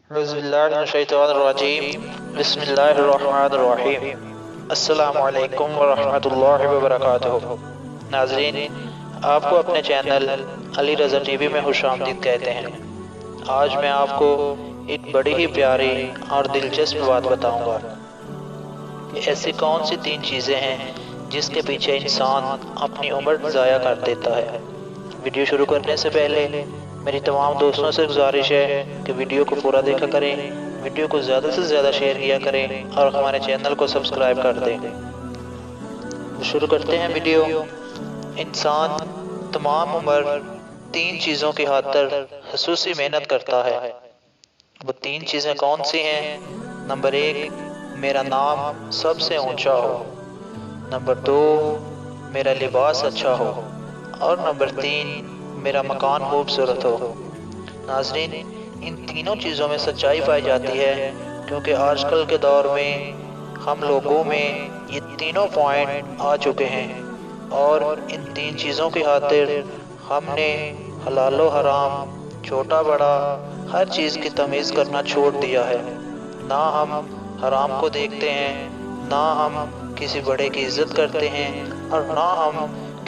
बिस्मिल्लाहिर्रहमानिर्रहीम बिस्मिल्लाहिर्रहमानिर्रहीम अस्सलामु अलैकुम वरहमतुल्लाहि वबरकातुहू। नाज़रीन, आपको अपने चैनल अली रज़ा टीवी में खुशामदीद कहते हैं। आज मैं आपको एक बड़ी ही प्यारी और दिलचस्प बात बताऊंगा कि ऐसी कौन सी 3 चीज़ें हैं जिसके पीछे इंसान अपनी उम्र ज़ाया कर देता है। वीडियो शुरू करने से पहले मेरी तमाम दोस्तों से गुजारिश है कि वीडियो को पूरा देखा करें, वीडियो को ज़्यादा से ज़्यादा शेयर किया करें और हमारे चैनल को सब्सक्राइब कर दें। शुरू करते हैं वीडियो। इंसान तमाम उम्र 3 चीज़ों की खातिर खसूसी मेहनत करता है। वो 3 चीज़ें कौन सी हैं? नंबर 1, मेरा नाम सबसे ऊंचा हो। नंबर 2, मेरा लिबास अच्छा हो। और नंबर 3, मेरा मकान खूबसूरत हो। नाज़रीन, इन तीनों चीज़ों में सच्चाई पाई जाती है, क्योंकि आजकल के दौर में हम लोगों में ये तीनों पॉइंट आ चुके हैं और इन 3 चीज़ों की खातिर हमने हलाल व हराम, छोटा बड़ा हर चीज़ की तमीज़ करना छोड़ दिया है। ना हम हराम को देखते हैं, ना हम किसी बड़े की इज़्ज़त करते हैं और ना हम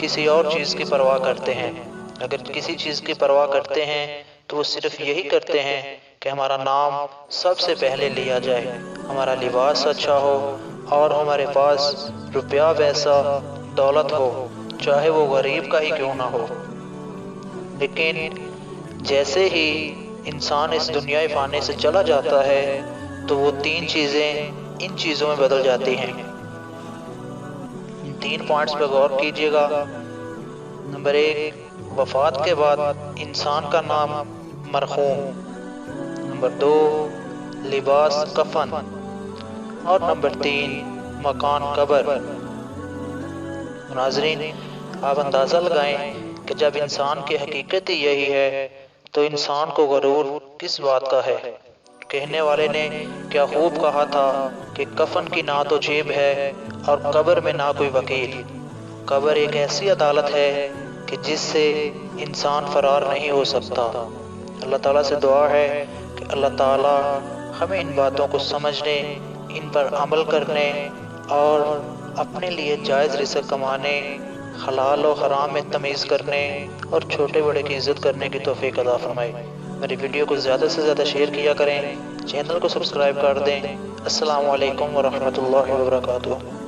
किसी और चीज़ की परवाह करते हैं। अगर किसी चीज़ की परवाह करते हैं तो वो सिर्फ यही करते हैं कि हमारा नाम सबसे पहले लिया जाए, हमारा लिबास अच्छा हो और हमारे पास रुपया पैसा दौलत हो, चाहे वो गरीब का ही क्यों ना हो। लेकिन जैसे ही इंसान इस दुनिया फ़ानी से चला जाता है तो वो 3 चीज़ें इन चीज़ों में बदल जाती हैं। इन 3 पॉइंट्स पर गौर कीजिएगा। नंबर 1, वफ़ात के बाद इंसान का नाम मरहूम। नंबर 2, लिबास कफन। और नंबर 3, मकान कब्र। नाज़रीन, आप अंदाज़ा लगाएं कि जब इंसान की हकीकत ही यही है तो इंसान को गरूर किस बात का है। कहने वाले ने क्या खूब कहा था कि कफन की ना तो जेब है और कब्र में ना कोई वकील। कब्र एक ऐसी अदालत है कि जिससे इंसान फरार नहीं हो सकता। अल्लाह ताला से दुआ है कि अल्लाह ताला हमें इन बातों को समझने, इन पर अमल करने और अपने लिए जायज़ रिज़्क़ कमाने, हलाल और हराम में तमीज़ करने और छोटे बड़े की इज़्ज़त करने की तौफ़ीक़ अता फ़रमाए। मेरी वीडियो को ज़्यादा से ज़्यादा शेयर किया करें, चैनल को सब्सक्राइब कर दें। अस्सलामु अलैकुम वरहमतुल्लाहि वबरकातुहू।